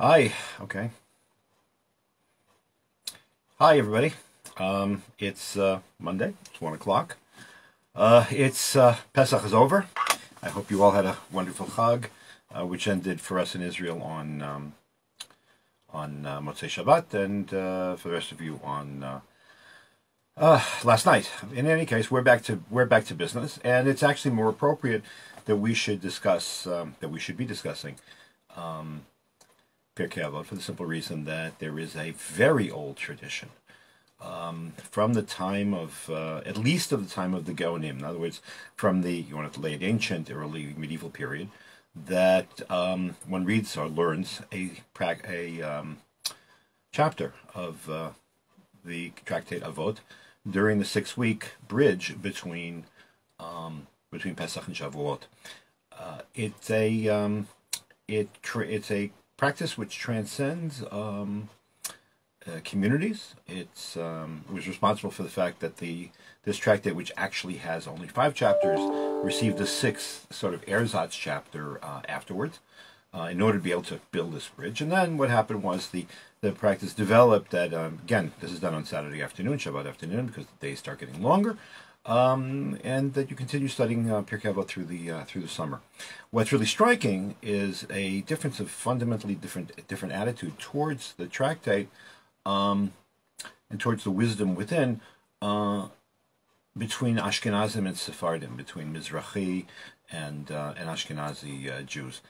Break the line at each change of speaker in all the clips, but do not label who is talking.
Hi. Okay. Hi, everybody. It's Monday. It's 1 o'clock. It's Pesach is over. I hope you all had a wonderful Chag, which ended for us in Israel on Motzei Shabbat, and for the rest of you on last night. In any case, we're back to business, and it's actually more appropriate that we should discuss that we should be discussing Pirkei Avot for the simple reason that there is a very old tradition from the time of, at least of the time of the Gaonim, in other words, from the, you want to late ancient, early medieval period, that one reads or learns a chapter of the Tractate Avot during the 6-week bridge between Pesach and Shavuot. It's a practice which transcends communities. It was responsible for the fact that this tractate, which actually has only 5 chapters, received a 6th sort of ersatz chapter afterwards, in order to be able to build this bridge. And then what happened was the practice developed that, again, this is done on Saturday afternoon, Shabbat afternoon, because the days start getting longer, and that you continue studying Pirkei Avot through the summer. What's really striking is a difference of fundamentally different attitude towards the tractate, and towards the wisdom within, between Ashkenazim and Sephardim, between Mizrahi and Ashkenazi Jews.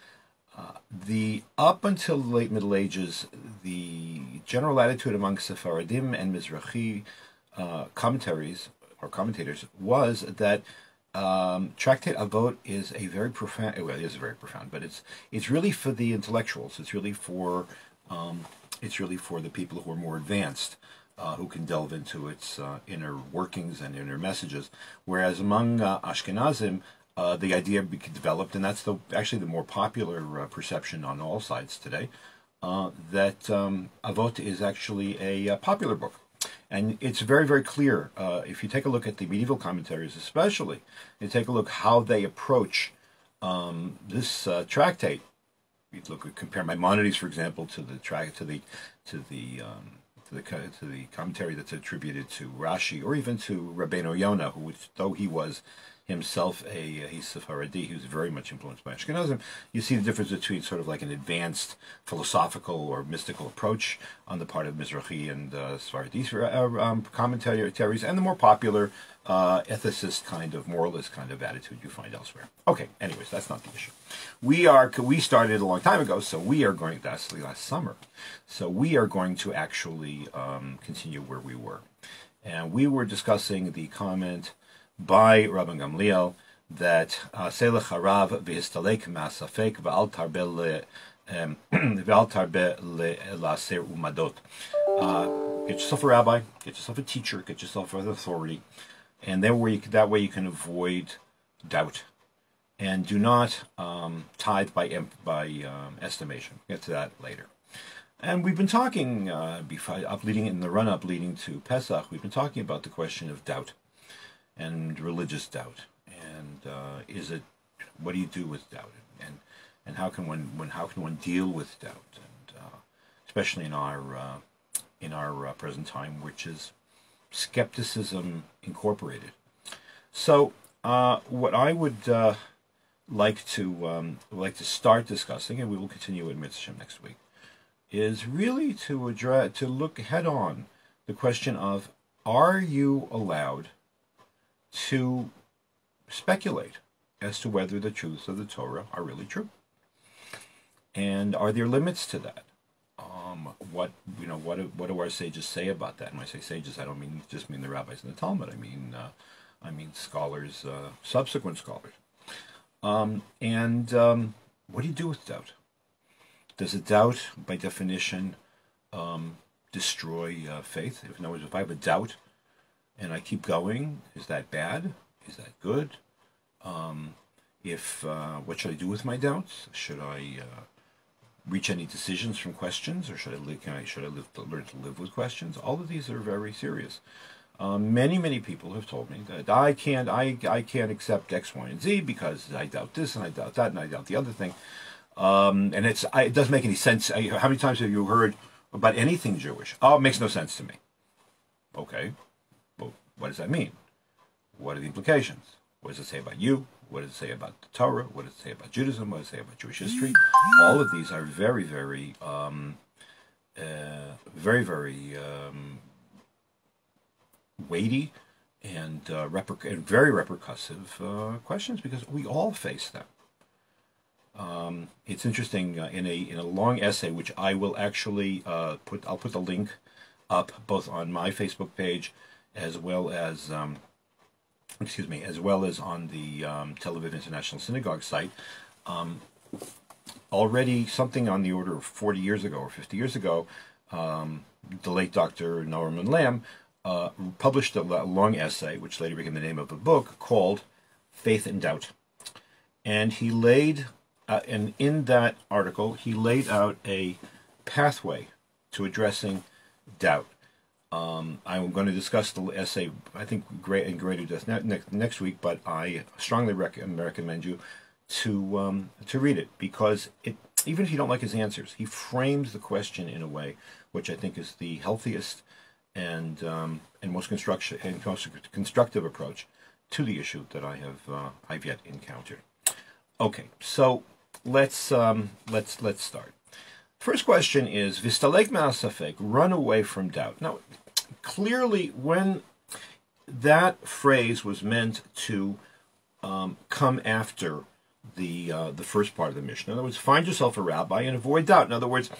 Up until the late Middle Ages, the general attitude among Sephardim and Mizrahi commentators was that Tractate Avot is a very profound. Well, it is very profound, but it's really for the intellectuals. It's really for the people who are more advanced, who can delve into its inner workings and inner messages. Whereas among Ashkenazim, the idea developed, and that's actually the more popular perception on all sides today, that Avot is actually a popular book. And it's very, very clear, if you take a look at the medieval commentaries especially, and take a look how they approach this tractate. You compare Maimonides, for example, to the commentary that's attributed to Rashi, or even to Rabbeinu Yonah, who, though he was himself he's Sephardi, he was very much influenced by Ashkenazim. You see the difference between sort of like an advanced philosophical or mystical approach on the part of Mizrahi and Sephardi commentaries, and the more popular ethicist kind of, moralist kind of attitude you find elsewhere. Okay, anyways, that's not the issue. We started a long time ago, so we are going, that's last summer, so we are going to actually continue where we were. And we were discussing the comment by Rabban Gamliel that Selech Harav v'histalek ma'asafek v'al tarbe laser umadot. Get yourself a rabbi, get yourself a teacher, get yourself an authority, and that way you can avoid doubt, and do not tithe by estimation. We'll get to that later. And we've been talking in the run-up leading to Pesach. We've been talking about the question of doubt and religious doubt, and what do you do with doubt, and how can one deal with doubt, and especially in our present time, which is skepticism incorporated. So what I would like to start discussing, and we will continue at Mitzvah next week, is really to look head on the question of, are you allowed to speculate as to whether the truths of the Torah are really true, and are there limits to that? What do our sages say about that? And when I say sages, I don't just mean the rabbis and the Talmud. I mean scholars, subsequent scholars. What do you do with doubt? Does a doubt, by definition, destroy faith? In other words, if I have a doubt and I keep going, is that bad? Is that good? What should I do with my doubts? Should I reach any decisions from questions, or should I learn to live with questions? All of these are very serious. Many people have told me that I can't accept X, Y, and Z because I doubt this and I doubt that and I doubt the other thing. And it doesn't make any sense. How many times have you heard about anything Jewish? Oh, it makes no sense to me. Okay, well, what does that mean? What are the implications? What does it say about you? What does it say about the Torah? What does it say about Judaism? What does it say about Jewish history? All of these are very, very, weighty and very repercussive questions, because we all face them. It's interesting, in a long essay, which I will actually I'll put the link up both on my Facebook page as well as on the Tel Aviv International Synagogue site. Already something on the order of 40 years ago or 50 years ago, the late Dr. Norman Lamb published a long essay, which later became the name of a book, called Faith and Doubt. And he laid, and in that article, he laid out a pathway to addressing doubt. I'm going to discuss the essay, I think, in greater depth next week, but I strongly recommend you to read it, because even if you don't like his answers, he frames the question in a way which I think is the healthiest and most constructive approach to the issue that I've yet encountered. Okay, so let's start. First question is Vistalek ma'asafek, run away from doubt. Now, clearly, when that phrase was meant to come after the first part of the Mishnah, in other words, find yourself a rabbi and avoid doubt. In other words,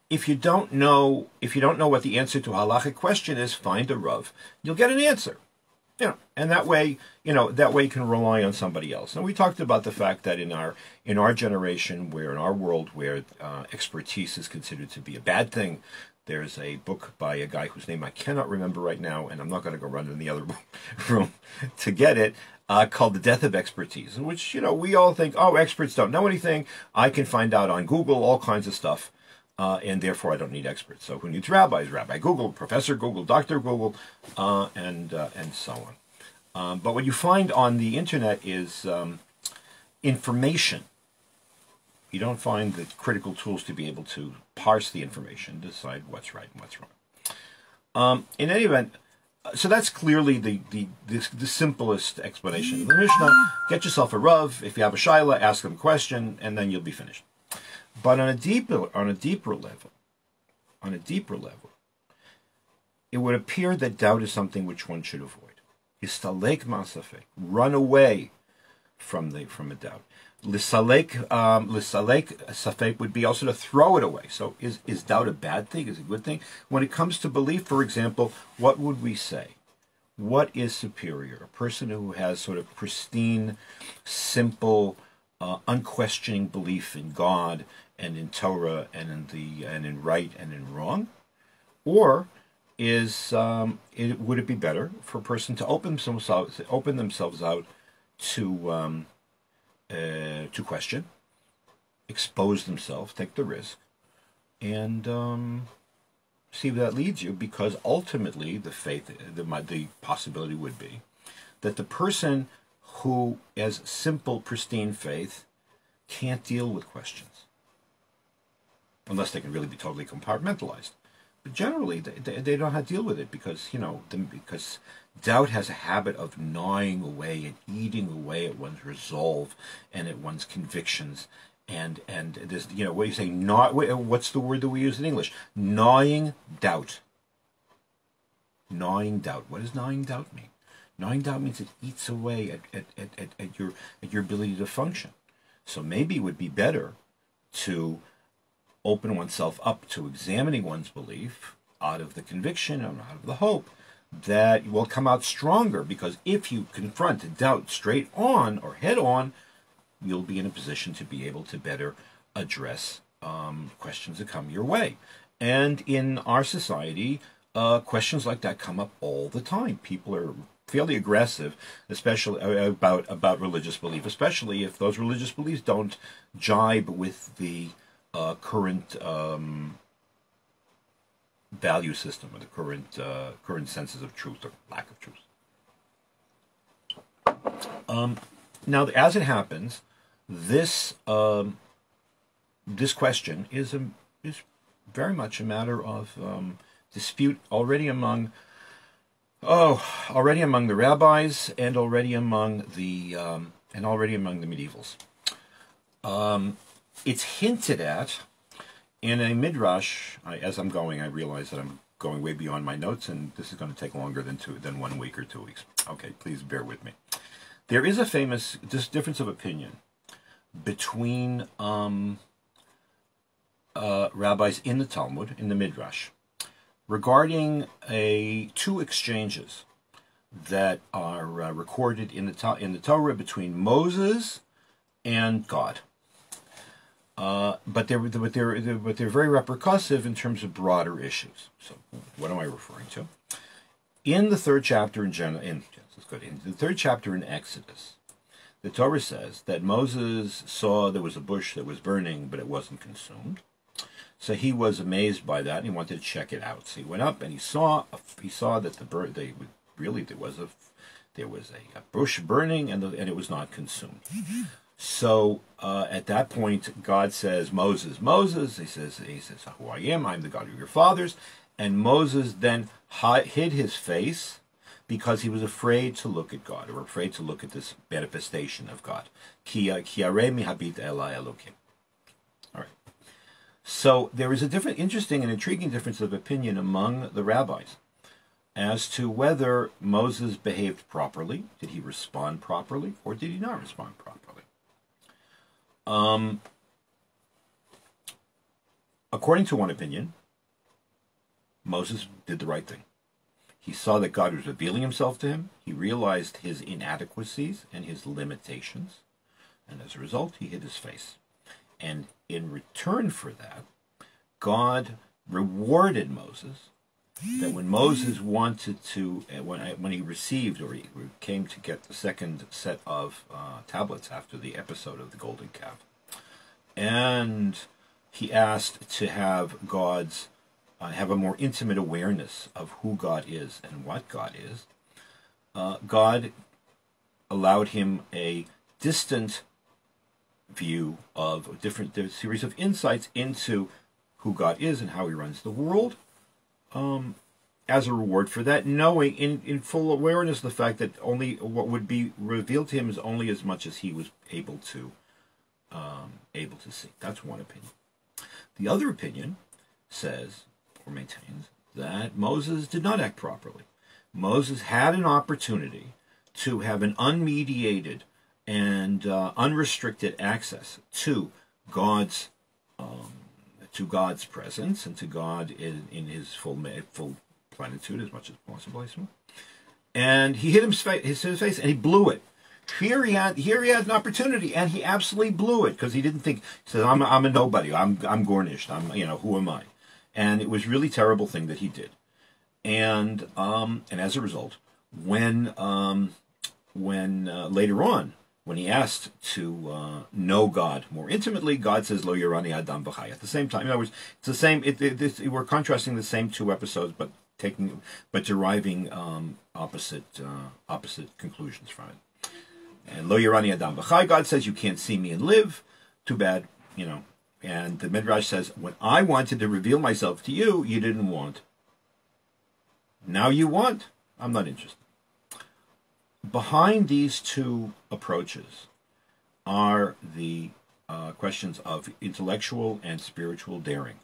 if you don't know what the answer to a halachic question is, find a rav. You'll get an answer. And that way you can rely on somebody else. And we talked about the fact that in our generation, in our world where expertise is considered to be a bad thing, there's a book by a guy whose name I cannot remember right now, and I'm not going to go run in the other room to get it, called The Death of Expertise, in which, we all think, oh, experts don't know anything. I can find out on Google all kinds of stuff, and therefore I don't need experts. So who needs rabbis? Rabbi Google, Professor Google, Dr. Google, and so on. But what you find on the internet is information. You don't find the critical tools to be able to parse the information, decide what's right and what's wrong. In any event, so that's clearly the simplest explanation of the Mishnah. Get yourself a rav. If you have a shaila, ask them a question, and then you'll be finished. But on a deeper level, it would appear that doubt is something which one should avoid. Istalek masafek, run away from a doubt. Lisalek safek would be also to throw it away. So is doubt a bad thing? Is it a good thing? When it comes to belief, for example, what would we say? What is superior? A person who has sort of pristine, simple, unquestioning belief in God and in Torah and in right and in wrong, or would it be better for a person to open themselves out to question, expose themselves, take the risk, and see where that leads you? Because ultimately, the possibility would be that the person who has simple, pristine faith can't deal with questions, unless they can really be totally compartmentalized. But generally, they don't know how to deal with it, because because doubt has a habit of gnawing away and eating away at one's resolve and at one's convictions. And there's, what do you say? What's the word that we use in English? Gnawing doubt. Gnawing doubt. What does gnawing doubt mean? Gnawing doubt means it eats away at your ability to function. So maybe it would be better to open oneself up to examining one's belief out of the conviction and out of the hope that will come out stronger, because if you confront doubt straight on or head on, you'll be in a position to be able to better address questions that come your way. And in our society, questions like that come up all the time. People are fairly aggressive, especially about religious belief, especially if those religious beliefs don't jibe with the current value system, or the current senses of truth or lack of truth. Now, as it happens, this this question is very much a matter of dispute already among the rabbis and already among the medievals. It's hinted at in a midrash. As I'm going, I realize that I'm going way beyond my notes, and this is going to take longer than 1 week or 2 weeks. Okay, please bear with me. There is a famous difference of opinion between rabbis in the Talmud, in the midrash, regarding two exchanges that are recorded in the Torah between Moses and God. But they're very repercussive in terms of broader issues. So, what am I referring to? In the third chapter in the third chapter in Exodus, the Torah says that Moses saw there was a bush that was burning, but it wasn't consumed. So he was amazed by that, and he wanted to check it out. So he went up and he saw that there was a bush burning, and it was not consumed. So at that point, God says, Moses, Moses. He says, who I am, I'm the God of your fathers. And Moses then hid his face because he was afraid to look at God, or afraid to look at this manifestation of God. Ki arei mi habit elai Elokim. All right. So there is a interesting and intriguing difference of opinion among the rabbis as to whether Moses behaved properly. Did he respond properly, or did he not respond properly? According to one opinion, Moses did the right thing. He saw that God was revealing himself to him. He realized his inadequacies and his limitations. And as a result, he hid his face. And in return for that, God rewarded Moses. That when Moses wanted to, when he received, or he came to get the second set of tablets after the episode of the golden calf, and he asked to have have a more intimate awareness of who God is and what God is, God allowed him a distant view of a series of insights into who God is and how he runs the world, as a reward for that, knowing in full awareness of the fact that only what would be revealed to him is only as much as he was able to see. That's one opinion. The other opinion says, or maintains, that Moses did not act properly. Moses had an opportunity to have an unmediated and unrestricted access to God's presence and to God in his full plenitude as much as possible, I assume. And he hit his face, and he blew it. Here he had an opportunity, and he absolutely blew it because he didn't think. He said, "I'm a nobody. I'm Gornish. Who am I?" And it was a really terrible thing that he did. And as a result, when later on, when he asked to know God more intimately, God says, "Lo Yorani Adam B'chai." At the same time, in other words, it's the same. We're contrasting the same two episodes, but deriving opposite conclusions from it. And Lo Yorani Adam B'chai, God says, "You can't see me and live." Too bad, And the Midrash says, when I wanted to reveal myself to you, you didn't want. Now you want. I'm not interested. Behind these two approaches are the questions of intellectual and spiritual daring.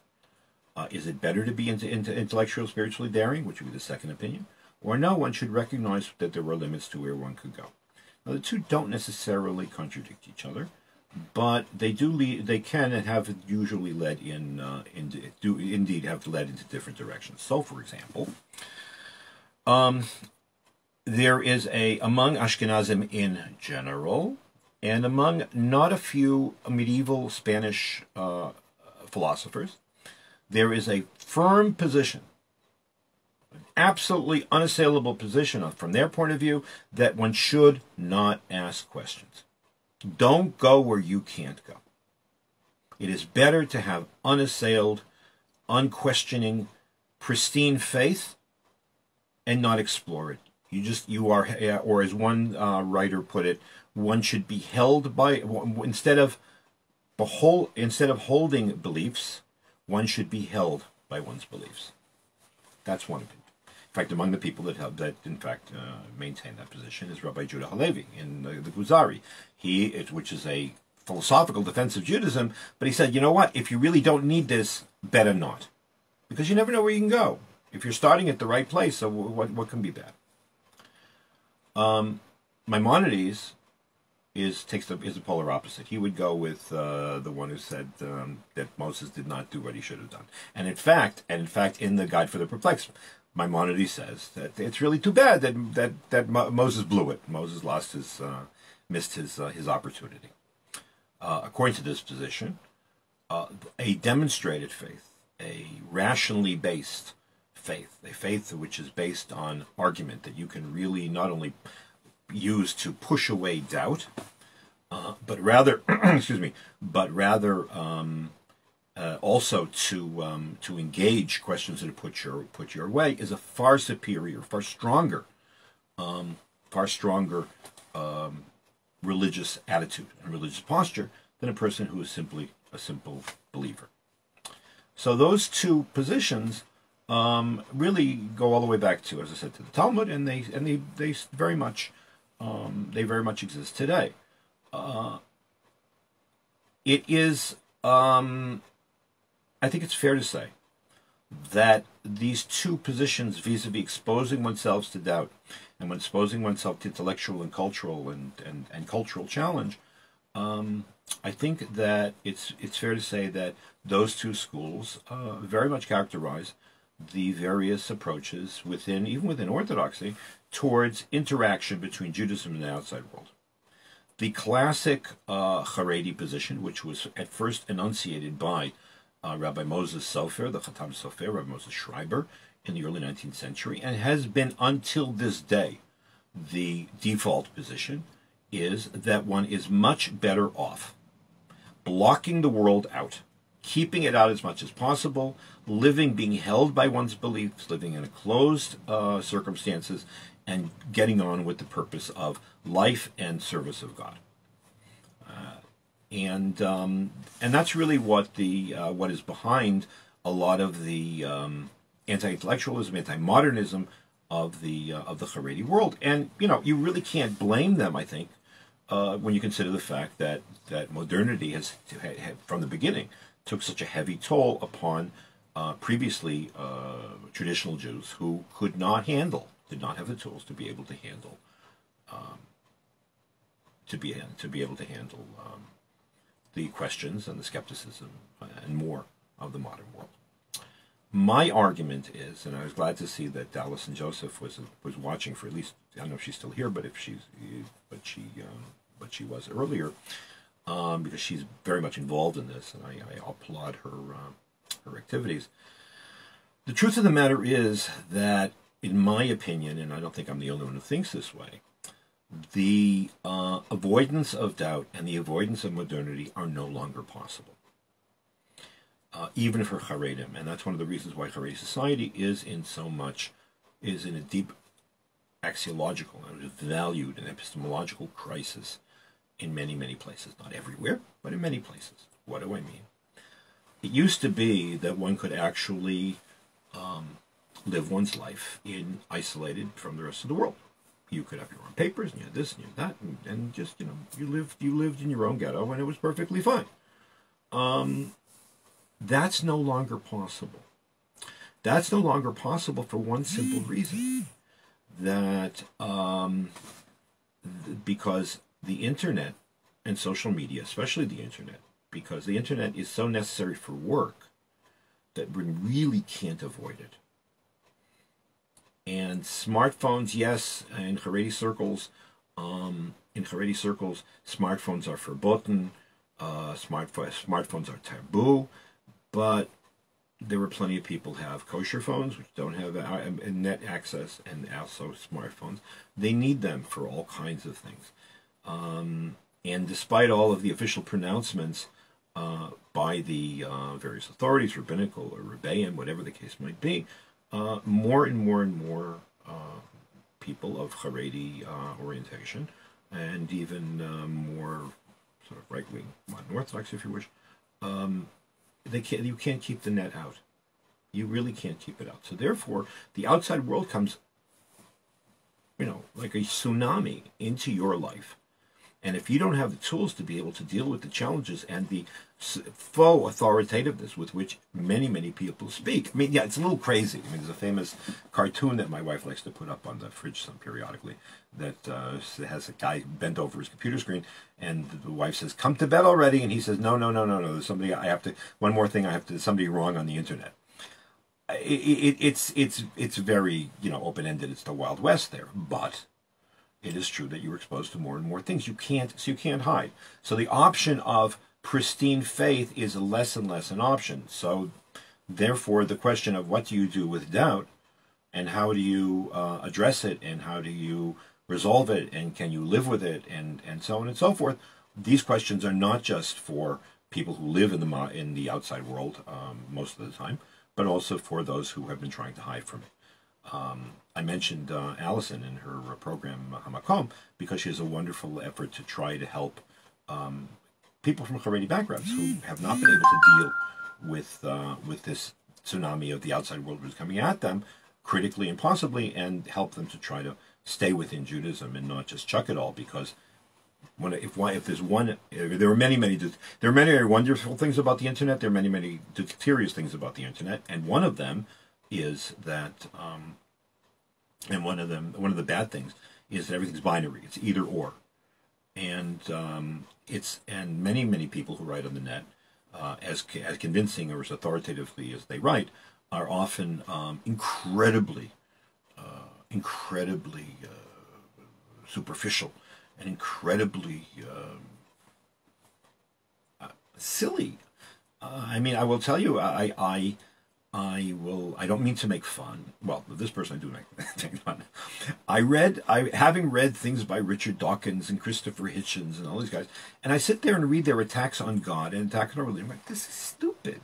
Is it better to be into intellectual, spiritually daring, which would be the second opinion, or no, one should recognize that there were limits to where one could go? Now, the two don't necessarily contradict each other, but they do lead. They can and have usually led indeed have led into different directions. So, for example, there is among Ashkenazim in general, and among not a few medieval Spanish philosophers, there is a firm position, an absolutely unassailable position from their point of view, that one should not ask questions. Don't go where you can't go. It is better to have unassailed, unquestioning, pristine faith and not explore it. You are, or as one writer put it, one should be held by, instead of instead of holding beliefs, one should be held by one's beliefs. That's one opinion. In fact, among the people that in fact maintain that position is Rabbi Judah Halevi in the Kuzari. Which is a philosophical defense of Judaism, but he said, you know what? If you really don't need this, better not, because you never know where you can go. If you're starting at the right place, so what can be bad? Maimonides is the polar opposite. He would go with the one who said that Moses did not do what he should have done. And in fact, in the Guide for the Perplexed, Maimonides says that it's really too bad that Moses blew it. Moses missed his opportunity. According to this position, a demonstrated faith, a rationally based faith, a faith which is based on argument that you can really not only use to push away doubt, but rather, also to engage questions that are put your way, is a far superior, far stronger religious attitude and religious posture than a person who is simply a simple believer. So those two positions really go all the way back to, as I said, to the Talmud, and they very much exist today. It is, I think it's fair to say that these two positions vis-a-vis exposing oneself to doubt and when exposing oneself to intellectual and cultural and cultural challenge, I think that it's fair to say that those two schools very much characterize the various approaches even within Orthodoxy towards interaction between Judaism and the outside world. The classic Haredi position, which was at first enunciated by Rabbi Moses Sofer, the Khatam Sofer, Rabbi Moses Schreiber, in the early 19th century, and has been until this day the default position, is that one is much better off blocking the world out, keeping it out as much as possible, being held by one's beliefs, living in a closed circumstances, and getting on with the purpose of life and service of God. And that's really what is behind a lot of the anti-intellectualism, anti-modernism of the Haredi world. And you really can't blame them, I think, when you consider the fact that modernity has from the beginning took such a heavy toll upon previously traditional Jews who did not have the tools to be able to handle the questions and the skepticism and more of the modern world. My argument is, and I was glad to see that Dallas and Joseph was watching for at least, I don't know if she's still here, but she was earlier, because she's very much involved in this, and I applaud her activities. The truth of the matter is that, in my opinion, and I don't think I'm the only one who thinks this way, the avoidance of doubt and the avoidance of modernity are no longer possible, even for Haredim. And that's one of the reasons why Haredi society is in a deep axiological, valued and epistemological crisis in many, many places. Not everywhere, but in many places. What do I mean? It used to be that one could actually live one's life isolated from the rest of the world. You could have your own papers, and you had this, and you had that, and just, you lived in your own ghetto, and it was perfectly fine. That's no longer possible. That's no longer possible for one simple reason. That because the internet and social media, especially the internet, because the internet is so necessary for work that we really can't avoid it. And smartphones, yes, in Haredi circles, smartphones are verboten, smartphones are taboo, but there were plenty of people who have kosher phones, which don't have net access, and also smartphones. They need them for all kinds of things. And despite all of the official pronouncements by the various authorities, rabbinical or rebbeim, whatever the case might be, more and more and more people of Haredi orientation, and even more sort of right-wing modern Orthodox, if you wish, you can't keep the net out. You really can't keep it out. So therefore, the outside world comes, like a tsunami into your life. And if you don't have the tools to be able to deal with the challenges and the faux authoritativeness with which many, many people speak. I mean, yeah, it's a little crazy. I mean, there's a famous cartoon that my wife likes to put up on the fridge periodically that has a guy bent over his computer screen, and the wife says, "Come to bed already," and he says, "No, no, no, no, no. There's somebody one more thing. There's somebody wrong on the internet." It's very, open-ended. It's the Wild West there, but it is true that you're exposed to more and more things. You can't hide. So the option of pristine faith is less and less an option. So therefore, the question of what do you do with doubt, and how do you address it, and how do you resolve it, and can you live with it, and so on and so forth. These questions are not just for people who live in the outside world most of the time, but also for those who have been trying to hide from it. I mentioned Allison in her program Hamakom because she has a wonderful effort to try to help people from Haredi backgrounds who have not been able to deal with this tsunami of the outside world that's coming at them critically and possibly, and help them to try to stay within Judaism and not just chuck it all. Because there are many wonderful things about the internet. There are many deleterious things about the internet, and one of them is that, and one of the bad things is that everything's binary. It's either or, and many people who write on the net, as convincing or as authoritatively as they write, are often incredibly superficial and incredibly silly. I mean, I will tell you, I don't mean to make fun. Well, this person I do make fun. Having read things by Richard Dawkins and Christopher Hitchens and all these guys, and I sit there and read their attacks on God and attacks on religion. I'm like, this is stupid.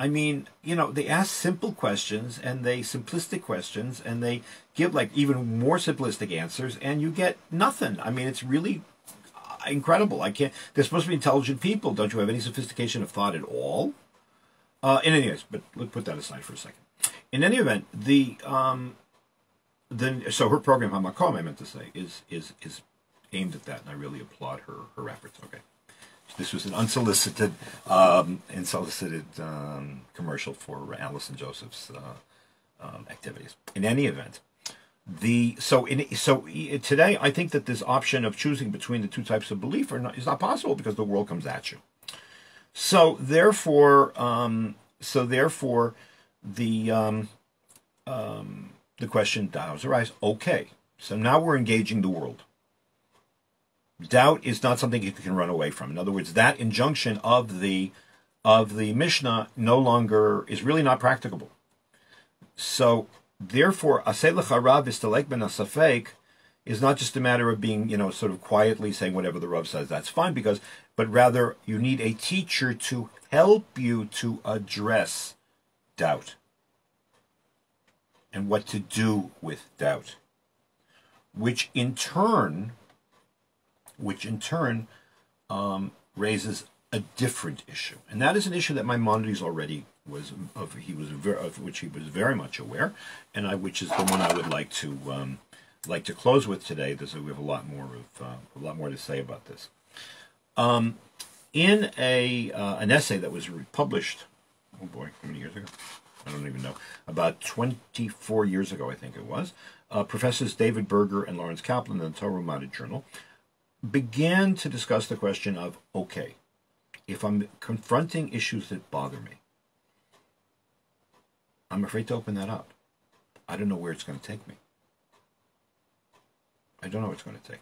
I mean, they ask simple questions, and simplistic questions, and they give even more simplistic answers, and you get nothing. I mean, it's really incredible. They're supposed to be intelligent people. Don't you have any sophistication of thought at all? In any case, but let's put that aside for a second. In any event, so her program Hamakom, I meant to say, is aimed at that, and I really applaud her efforts. Okay. This was an unsolicited commercial for Allison Joseph's activities. In any event, today I think that this option of choosing between the two types of belief is not possible because the world comes at you. So therefore, the question does arise. Okay, so now we're engaging the world. Doubt is not something you can run away from. In other words, that injunction of the Mishnah no longer is really not practicable. So therefore, aseh lecha rav v'stalek ben hasafek is not just a matter of being, sort of quietly saying whatever the Rav says, that's fine, but rather you need a teacher to help you to address doubt and what to do with doubt, which in turn raises a different issue, and that is an issue that Maimonides already was of which he was very much aware, and which is the one I would like to close with today. We have a lot more to say about this. In an essay that was published, oh boy, how many years ago? I don't even know. About 24 years ago, I think it was. Professors David Berger and Lawrence Kaplan in the Torah U'Madin Journal began to discuss the question of, okay, if I'm confronting issues that bother me, I'm afraid to open that up. I don't know where it's going to take me. I don't know where it's going to take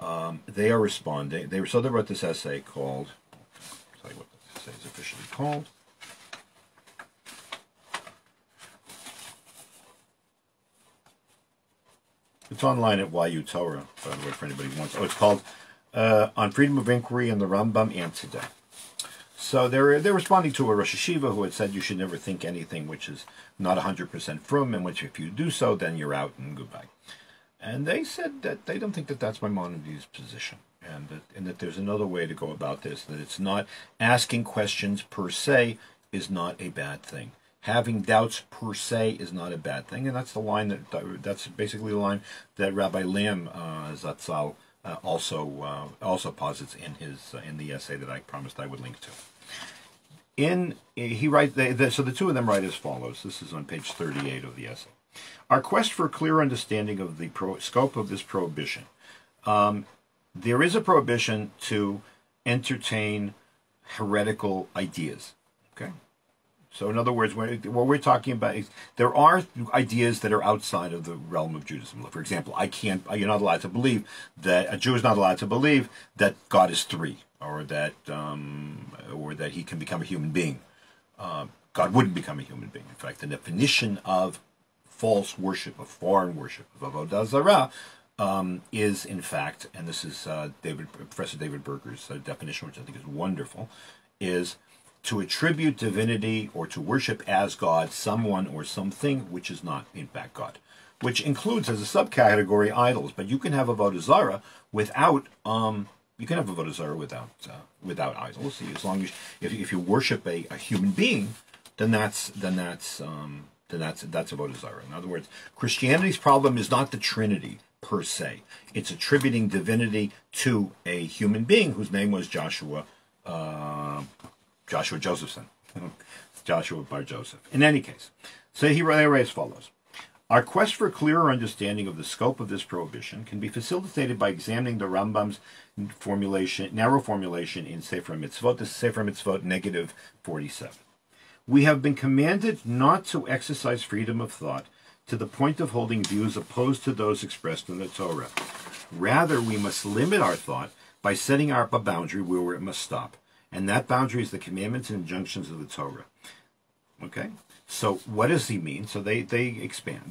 me. They are responding. They wrote this essay called, I'll tell you what this essay is officially called. It's online at YU Torah, by the way, for anybody who wants. Oh, it's called On Freedom of Inquiry and the Rambam Answered. So they're responding to a Rosh Hashiva who had said you should never think anything which is not 100% from, and which if you do so, then you're out and goodbye. And they said that they don't think that that's Maimonides' position. and that there's another way to go about this, that it's not asking questions per se is not a bad thing. Having doubts per se is not a bad thing, and that's the line that's basically the line that Rabbi Lam Zatzal also posits in his in the essay that I promised I would link to. He writes, so the two of them write as follows. This is on page 38 of the essay. Our quest for a clear understanding of the scope of this prohibition. There is a prohibition to entertain heretical ideas. Okay? So in other words, what we're talking about is there are ideas that are outside of the realm of Judaism. For example, you're not allowed to believe that, a Jew is not allowed to believe that God is three, or that he can become a human being. God wouldn't become a human being. In fact, the definition of false worship, of foreign worship, of Avodah Zarah, is in fact, and this is Professor David Berger's definition, which I think is wonderful, is to attribute divinity or to worship as God someone or something which is not in fact God, which includes as a subcategory idols. But you can have Avodah Zarah without without idols, as long as if you worship a human being, then that's Avodah Zarah. In other words, Christianity's problem is not the Trinity per se; it's attributing divinity to a human being whose name was Joshua Josephson, Joshua Bar Joseph. In any case, so they write as follows. Our quest for a clearer understanding of the scope of this prohibition can be facilitated by examining the Rambam's narrow formulation in Sefer Mitzvot. This is Sefer Mitzvot negative 47. We have been commanded not to exercise freedom of thought to the point of holding views opposed to those expressed in the Torah. Rather, we must limit our thought by setting up a boundary where it must stop. And that boundary is the commandments and injunctions of the Torah. Okay? So what does he mean? So they explain.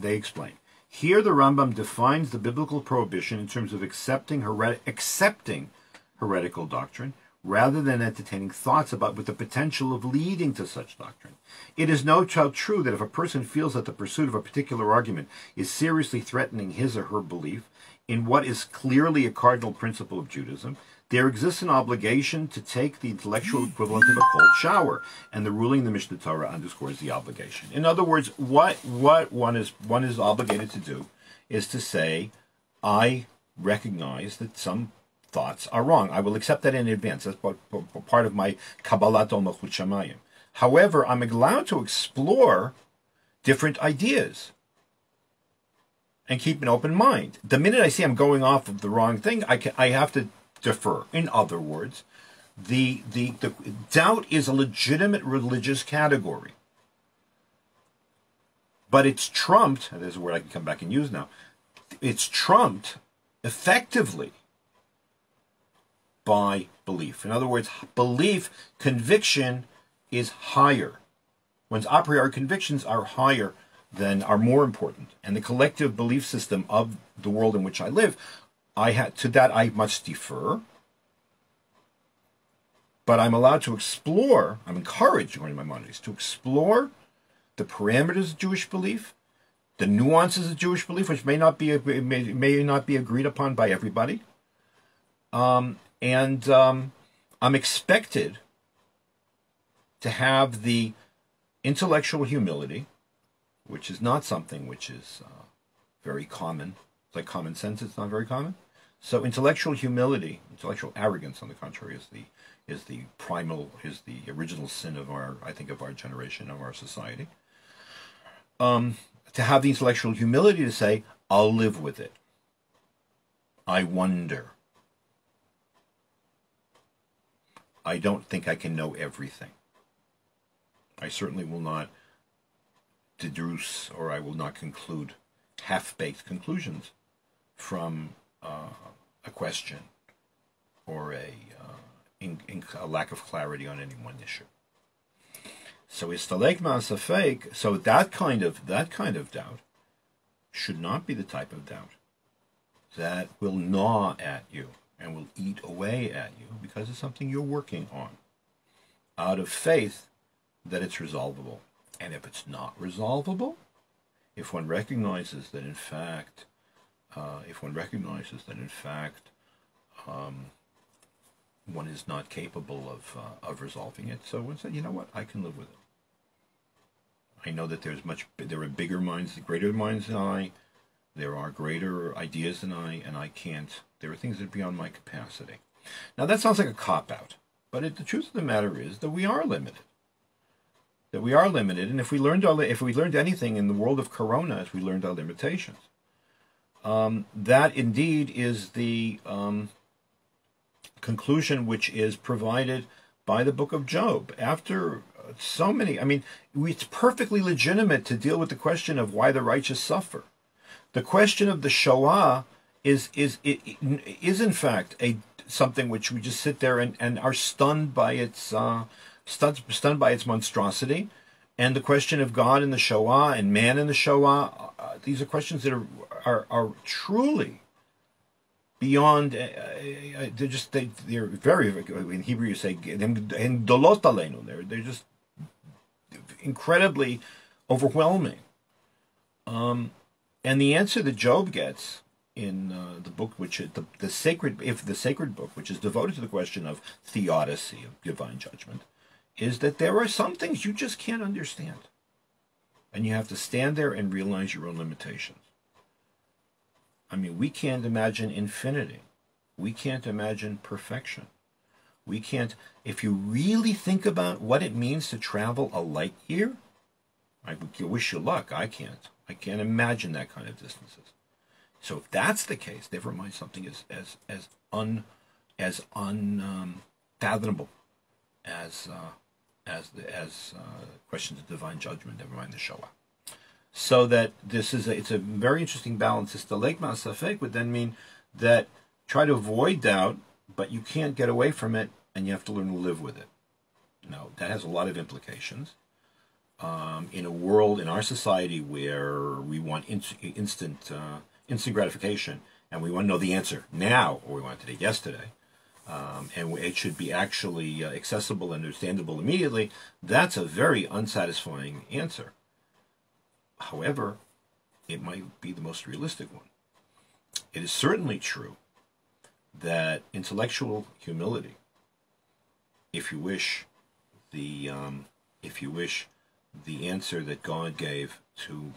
Here the Rambam defines the biblical prohibition in terms of accepting heretical doctrine rather than entertaining thoughts about with the potential of leading to such doctrine. It is no doubt true that if a person feels that the pursuit of a particular argument is seriously threatening his or her belief in what is clearly a cardinal principle of Judaism, there exists an obligation to take the intellectual equivalent of a cold shower, and the ruling in the Mishnah Torah underscores the obligation. In other words, what one is obligated to do is to say, I recognize that some thoughts are wrong. I will accept that in advance. That's part of my Kabbalat al Malchut Shamayim. However, I'm allowed to explore different ideas and keep an open mind. The minute I see I'm going off of the wrong thing, I have to defer. In other words, the doubt is a legitimate religious category, but it's trumped, and this is a word I can come back and use now, it's trumped effectively by belief. In other words, belief, conviction is higher. One's a priori convictions are higher are more important. And the collective belief system of the world in which I live, to that I must defer, but I'm allowed to explore, I'm encouraged, according to Maimonides, to explore the parameters of Jewish belief, the nuances of Jewish belief, which may not be agreed upon by everybody, and I'm expected to have the intellectual humility, which is not something which is very common. It's like common sense, it's not very common. So intellectual humility, intellectual arrogance, on the contrary, is the original sin of our generation, of our society. To have the intellectual humility to say, I'll live with it. I wonder. I don't think I can know everything. I certainly will not deduce, or I will not conclude half-baked conclusions from a question or a lack of clarity on any one issue. So istalek ma'asafek. So that kind of doubt should not be the type of doubt that will gnaw at you and will eat away at you because it's something you're working on out of faith that it's resolvable. And if it's not resolvable, if one recognizes that in fact, one is not capable of resolving it. So one said, you know what, I can live with it. I know that there are bigger minds, greater minds than I. There are greater ideas than I, and I can't. There are things that are beyond my capacity. Now that sounds like a cop-out, but the truth of the matter is that we are limited. That we are limited, and if we learned anything in the world of Corona, is we learned our limitations. That indeed is the conclusion which is provided by the book of Job. After so many, I mean, it's perfectly legitimate to deal with the question of why the righteous suffer. The question of the Shoah is in fact something which we just sit there and are stunned by its stunned by its monstrosity. And the question of God in the Shoah and man in the Shoah, these are questions that are truly beyond. They're very, in Hebrew you say dolot aleinu. They're just incredibly overwhelming. And the answer that Job gets in the book, which the sacred book, which is devoted to the question of theodicy, of divine judgment, is that there are some things you just can't understand, and you have to stand there and realize your own limitations. I mean, we can't imagine infinity. We can't imagine perfection. We can't. If you really think about what it means to travel a light year, I wish you luck. I can't. I can't imagine that kind of distances. So if that's the case, never mind something as unfathomable as questions of divine judgment. Never mind the Shoah. So that it's a very interesting balance. Histalek ma'asafek would then mean that try to avoid doubt, but you can't get away from it, and you have to learn to live with it. Now that has a lot of implications. In a world, in our society, where we want instant gratification, and we want to know the answer now, or we want it yesterday, and it should be actually accessible and understandable immediately, that's a very unsatisfying answer. However, it might be the most realistic one. It is certainly true that intellectual humility, if you wish, the answer that God gave to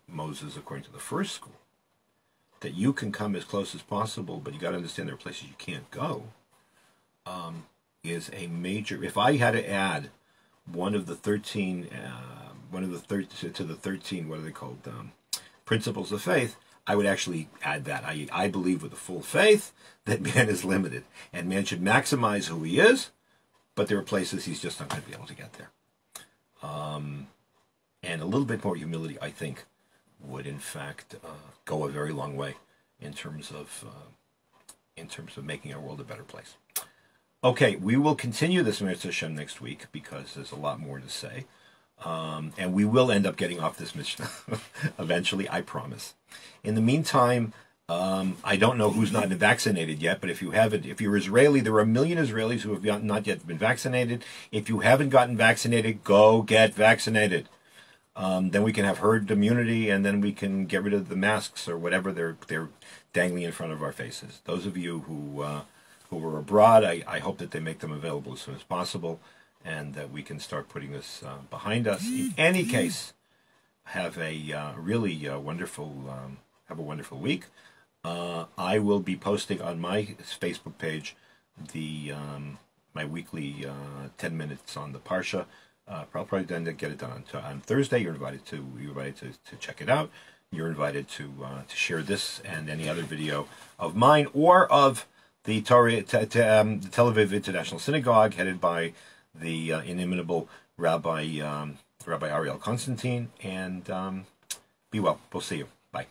Moses according to the first school, that you can come as close as possible, but you got to understand there are places you can't go, is a major. If I had to add one of the 13, to the 13, what are they called, principles of faith, I would actually add that. I believe with a full faith that man is limited, and man should maximize who he is, but there are places he's just not going to be able to get there. And a little bit more humility, I think, would in fact go a very long way in terms of making our world a better place. Okay, we will continue this Mitzvah Hashem next week because there's a lot more to say, and we will end up getting off this Mishnah eventually, I promise. In the meantime, I don't know who's not vaccinated yet, but if you're Israeli, there are 1 million Israelis who have not yet been vaccinated. If you haven't gotten vaccinated, go get vaccinated. Then we can have herd immunity, and then we can get rid of the masks or whatever they're dangling in front of our faces. Those of you who are abroad, I hope that they make them available as soon as possible, and that we can start putting this behind us. In any case, have a really wonderful week. I will be posting on my Facebook page my weekly 10 minutes on the Parsha. Probably then to get it done on Thursday. You're invited to check it out. You're invited to share this and any other video of mine or of the Tel Aviv International Synagogue, headed by the inimitable Rabbi Ariel Constantine. And be well. We'll see you. Bye.